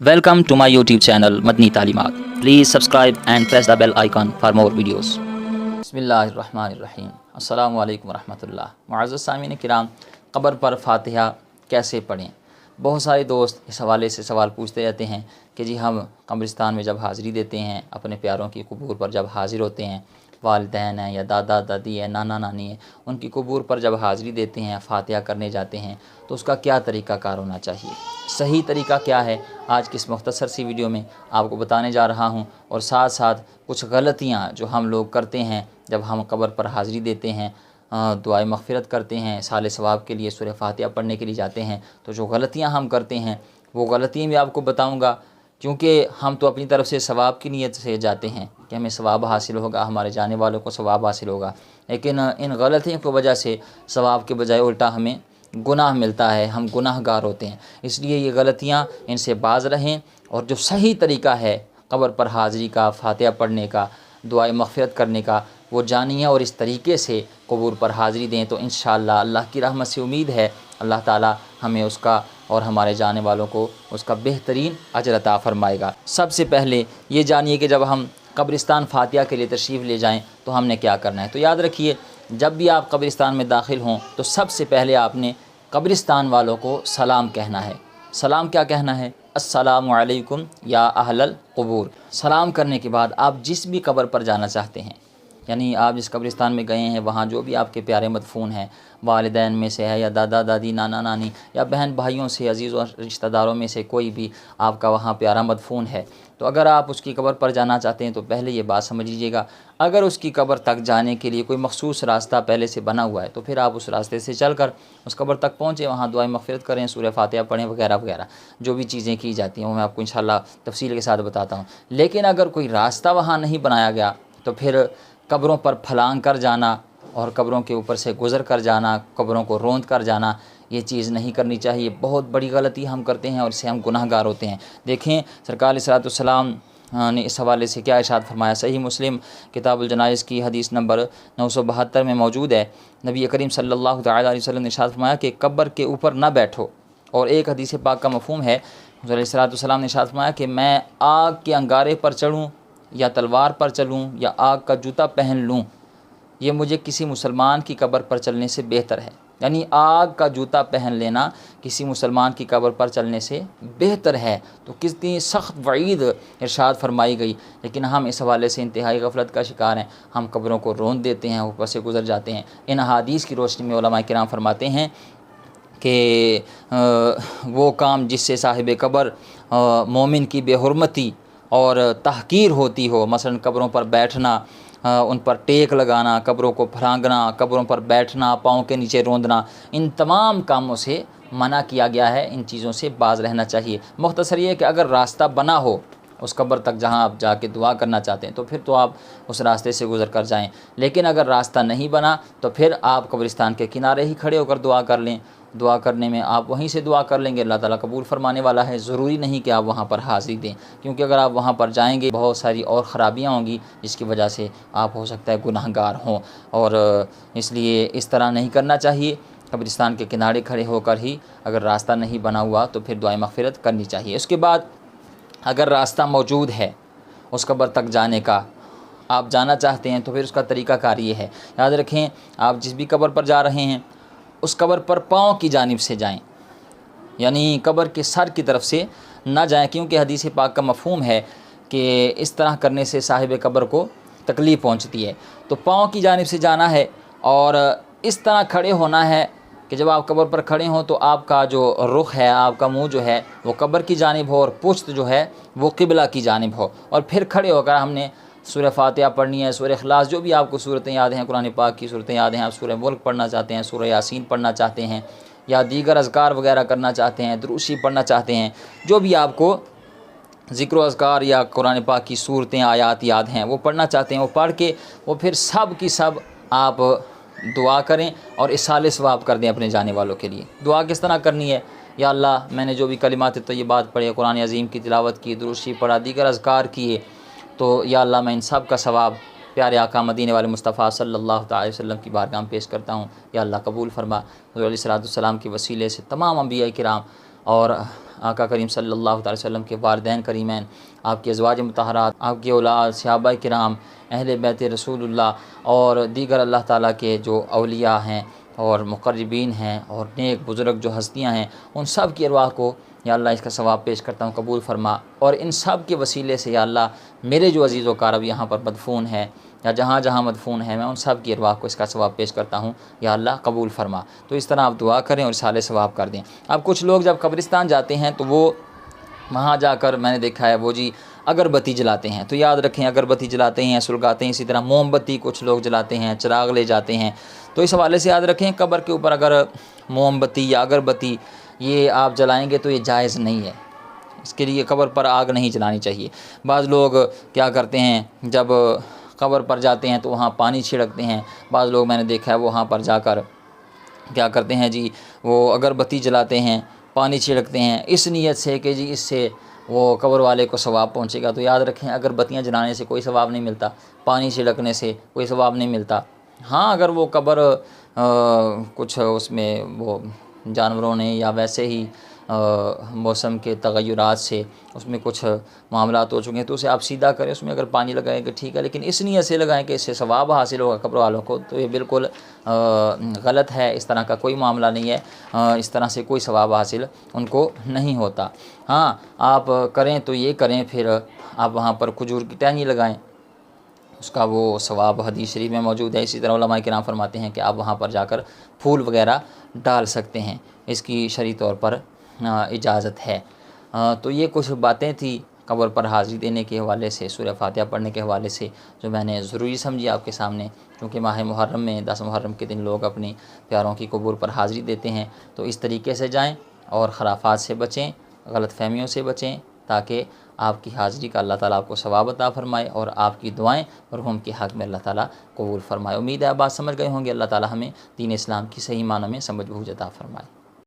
Welcome to my YouTube channel Madni Talimat. Please subscribe and press the bell icon for more videos. बिस्मिल्लाहिर्रहमानिर्रहीम। अस्सलामु अलैकुम वरहमतुल्लाह। मुअज़्ज़ज़ सामीन किराम, क़ब्र पर फ़ातिहा कैसे पढ़ें? बहुत सारे दोस्त इस हवाले से सवाल पूछते रहते हैं कि जी हम कब्रिस्तान में जब हाज़िरी देते हैं, अपने प्यारों की क़ुबूर पर जब हाज़िर होते हैं, वालिदैन हैं या दादा दादी है, नाना नानी है, उनकी क़ुबूर पर जब हाज़िरी देते हैं, फ़ातिहा करने जाते हैं, तो उसका क्या तरीक़ाकार होना चाहिए? सही तरीक़ा क्या है? आज की इस मुख्तसर सी वीडियो में आपको बताने जा रहा हूँ। और साथ साथ कुछ गलतियाँ जो हम लोग करते हैं जब हम कब्र पर हाज़िरी देते हैं, दुआए मग़फ़िरत करते हैं, साले सवाब के लिए सूरह फ़ातिहा पढ़ने के लिए जाते हैं, तो जो गलतियाँ हम करते हैं वो गलतियाँ भी आपको बताऊँगा, क्योंकि हम तो अपनी तरफ से सवाब की नीयत से जाते हैं कि हमें सवाब हासिल होगा, हमारे जाने वालों को सवाब हासिल होगा, लेकिन इन गलतियों की वजह से सवाब के बजाय उल्टा हमें गुनाह मिलता है, हम गुनाहगार होते हैं। इसलिए ये गलतियाँ इनसे बाज़ रहें और जो सही तरीक़ा है कब्र पर हाज़िरी का, फ़ातिहा पढ़ने का, दुआए मग़फ़िरत करने का, वो जानिए और इस तरीके से कब्र पर हाज़िरी दें, तो इंशाअल्लाह अल्लाह की रहमत से उम्मीद है अल्लाह ताला हमें उसका और हमारे जाने वालों को उसका बेहतरीन अजर अता फ़रमाएगा। सबसे पहले ये जानिए कि जब हम कब्रिस्तान फ़ातिहा के लिए तशरीफ़ ले जाएं तो हमने क्या करना है। तो याद रखिए, जब भी आप कब्रिस्तान में दाखिल हों तो सबसे पहले आपने कब्रिस्तान वालों को सलाम कहना है। सलाम क्या कहना है? अस्सलामु अलैकुम या अहलल क़ुबूर। सलाम करने के बाद आप जिस भी कब्र पर जाना चाहते हैं, यानी आप जिस कब्रिस्तान में गए हैं वहाँ जो भी आपके प्यारे मदफून हैं, वालिदैन में से है या दादा दादी, नाना नानी या बहन भाइयों से, अजीज़ और रिश्तेदारों में से कोई भी आपका वहाँ प्यारा मदफून है, तो अगर आप उसकी कब्र पर जाना चाहते हैं तो पहले ये बात समझ लीजिएगा, अगर उसकी कब्र तक जाने के लिए कोई मख़सूस रास्ता पहले से बना हुआ है तो फिर आप उस रास्ते से चलकर उस कब्र तक पहुँचें, वहाँ दुआए मग़फ़िरत करें, सूरह फ़ातिहा पढ़ें, वगैरह वगैरह जो भी चीज़ें की जाती हैं वो मैं आपको इंशाअल्लाह तफ़सील के साथ बताता हूँ। लेकिन अगर कोई रास्ता वहाँ नहीं बनाया गया तो फिर कब्रों पर फलांग कर जाना और कब्रों के ऊपर से गुज़र कर जाना, कब्रों को रोंद कर जाना, ये चीज़ नहीं करनी चाहिए। बहुत बड़ी गलती हम करते हैं और इससे हम गुनाहगार होते हैं। देखें सरकार अलैहिस्सलाम ने इस हवाले से क्या इरशाद फरमाया। सही मुस्लिम किताबुल जनाइज़ की हदीस नंबर 972 में मौजूद है। नबी करीम सल्लल्लाहु तआला अलैहि वसल्लम ने इरशाद फरमाया कि कब्र के ऊपर ना बैठो। और एक हदीस पाक का मफ़हूम है, अलैहिस्सलाम ने इरशाद फरमाया कि मैं आग के अंगारे पर चढ़ूँ या तलवार पर चलूँ या आग का जूता पहन लूँ, ये मुझे किसी मुसलमान की कब्र पर चलने से बेहतर है। यानी आग का जूता पहन लेना किसी मुसलमान की कब्र पर चलने से बेहतर है। तो कितनी सख्त वईद इरशाद फरमाई गई, लेकिन हम इस हवाले से इंतहाई गफलत का शिकार हैं। हम कब्रों को रोंद देते हैं, ऊपर से गुज़र जाते हैं। इन अहादीस की रोशनी में उलमा किराम फरमाते हैं कि वो काम जिससे साहिब कब्र मोमिन की बेहुरमती और तहकीर होती हो, मसलन कब्रों पर बैठना, उन पर टेक लगाना, कब्रों को फलांगना, कब्रों पर बैठना, पाँव के नीचे रोंदना, इन तमाम कामों से मना किया गया है। इन चीज़ों से बाज रहना चाहिए। मुख्तसर ये है कि अगर रास्ता बना हो उस कब्र तक जहाँ आप जाके दुआ करना चाहते हैं तो फिर तो आप उस रास्ते से गुज़र कर जाएं। लेकिन अगर रास्ता नहीं बना तो फिर आप कब्रिस्तान के किनारे ही खड़े होकर दुआ कर लें। दुआ करने में आप वहीं से दुआ कर लेंगे, अल्लाह ताला कबूल फरमाने वाला है। ज़रूरी नहीं कि आप वहाँ पर हाज़िरी दें, क्योंकि अगर आप वहाँ पर जाएंगे बहुत सारी और ख़राबियाँ होंगी जिसकी वजह से आप हो सकता है गुनाहगार हों। और इसलिए इस तरह नहीं करना चाहिए। कब्रिस्तान के किनारे खड़े होकर ही अगर रास्ता नहीं बना हुआ तो फिर दुआए मग़फ़िरत करनी चाहिए। उसके बाद अगर रास्ता मौजूद है उस कब्र तक जाने का, आप जाना चाहते हैं, तो फिर उसका तरीक़ाकार ये है। याद रखें, आप जिस भी कब्र पर जा रहे हैं उस कब्र पर पाँव की जानिब से जाएं, यानी कब्र के सर की तरफ से ना जाएं, क्योंकि हदीस पाक का मफ़हूम है कि इस तरह करने से साहिब कब्र को तकलीफ़ पहुंचती है। तो पाँव की जानिब से जाना है और इस तरह खड़े होना है कि जब आप कब्र पर खड़े हों तो आपका जो रुख है, आपका मुंह जो है वो कब्र की जानिब हो और पुश्त जो है वो क़िबला की जानिब हो। और फिर खड़े होकर हमने सूरह फ़ातिहा पढ़नी है, सूरह इखलास, जो भी आपको सूरतें याद हैं, कुरान पाक की सूरतें याद हैं, आप सूरह मुल्क पढ़ना चाहते हैं, सूरह यासीन पढ़ना चाहते हैं या दीगर अज़कार वगैरह करना चाहते हैं, दुरूद शरीफ पढ़ना चाहते हैं, जो भी आपको ज़िक्र अज़कार या कुरान पाक की सूरतें आयात याद हैं वो पढ़ना चाहते हैं, वो पढ़ के वो फिर सब की सब आप दुआ करें और इसाले सवाब कर दें अपने जाने वालों के लिए। दुआ किस तरह करनी है? या अल्लाह, मैंने जो भी कलिमात तय्यबात पढ़े, कुरान अज़ीम की तिलावत की, दुरूद शरीफ पढ़ा, दीगर अज़कार किए, तो या अल्लाह मैं इन सब का सवाब प्यारे आका मदीने वाले मुस्तफ़ा सल्लल्लाहु अलैहि वसल्लम की बारगाह में पेश करता हूँ। या अल्लाह कबूल फरमा। हुज़ूर अलैहिस्सलाम के वसीले से तमाम अंबिया किराम اور آقا کریم صلی اللہ تعالی وسلم کے والدین کریمین، آپ کے ازواج مطہرات، آپ کے اولاد، صحابہ کرام، اہل بیت رسول اللہ اور دیگر اللہ تعالیٰ کے جو اولیاء ہیں اور مقربین ہیں اور نیک بزرگ جو ہستیاں ہیں، ان سب کی ارواح کو یا اللہ اس کا ثواب پیش کرتا ہوں، قبول فرما۔ اور ان سب کے وسیلے سے یا اللہ میرے جو عزیز و اقارب یہاں پر مدفون ہے یا جہاں جہاں مدفون ہے، میں ان سب کی ارواح کو اس کا ثواب پیش کرتا ہوں، یا اللہ قبول فرما۔ تو اس طرح آپ دعا کریں اور اصالہ ثواب کر دیں۔ اب کچھ لوگ جب قبرستان جاتے ہیں تو وہ وہاں جا کر میں نے دیکھا ہے وہ جی اگربتی جلاتے ہیں، تو یاد رکھیں اگربتی جلاتے ہیں، سلگاتے ہیں، اسی طرح موم بتی کچھ لوگ جلاتے ہیں، چراغ لے جاتے ہیں۔ تو اس حوالے سے یاد رکھیں قبر کے اوپر اگر موم بتی یا اگربتی یہ آپ جلائیں گے تو یہ جائز نہیں ہے، اس کے لیے قبر پر آگ نہیں جلانی چاہیے۔ بعض لوگ کیا کرتے ہیں جب قبر پر جاتے ہیں تو وہاں پانی چھڑکتے ہیں، بعض لوگ میں نے دیکھا ہے وہاں پر جا کر کیا کرتے ہیں جی وہ اگربتی جلاتے ہیں، پانی چھڑکتے ہیں اس نیت سے کہ جی اس سے وہ قبر والے کو ثواب پہنچے گا۔ تو یاد رکھیں اگربتیاں جلانے سے کوئی ثواب نہیں ملتا، پانی چھڑکنے سے کوئی ثواب نہیں ملتا۔ ہاں اگر وہ قبر کچھ اس میں وہ جانوروں نے یا ویسے ہی موسم کے تغیرات سے اس میں کچھ معاملات ہو چکے ہیں تو اسے آپ سیدھا کریں، اس میں اگر پانی لگائیں کہ ٹھیک ہے، لیکن اس نیت سے لگائیں کہ اس سے ثواب حاصل ہوگا قبر والوں کو، تو یہ بالکل غلط ہے۔ اس طرح کا کوئی معاملہ نہیں ہے، اس طرح سے کوئی ثواب حاصل ان کو نہیں ہوتا۔ ہاں آپ کریں تو یہ کریں پھر آپ وہاں پر کھجور کی ٹہنی لگائیں، اس کا وہ ثواب حدیث شریف میں موجود ہے۔ اسی طرح علماء کرام فرماتے ہیں کہ آپ وہاں پر جا کر پھول وغیرہ ڈال سکتے ہیں، اس کی شرعی طور پر اجازت ہے۔ تو یہ کچھ باتیں تھیں قبر پر حاضری دینے کے حوالے سے، سورہ فاتحہ پڑھنے کے حوالے سے، جو میں نے ضروری سمجھی آپ کے سامنے، کیونکہ ماہ محرم میں 10 محرم کے دن لوگ اپنی پیاروں کی قبور پر حاضری دیتے ہیں۔ تو اس طریقے سے جائیں اور خرافات سے بچیں، غلط فہمیوں سے بچیں، تاکہ آپ کی حاضری کا اللہ تعالیٰ آپ کو ثواب عطا فرمائے اور آپ کی دعائیں مرحوم کے حق میں اللہ تعالیٰ قبول فرمائے۔ امید ہے آپ بات سمجھ گئے ہوں گے۔ اللہ تعالیٰ ہمیں دین اسلام کی صحیح معنوں میں سمجھ بوجھ عطا فرمائے۔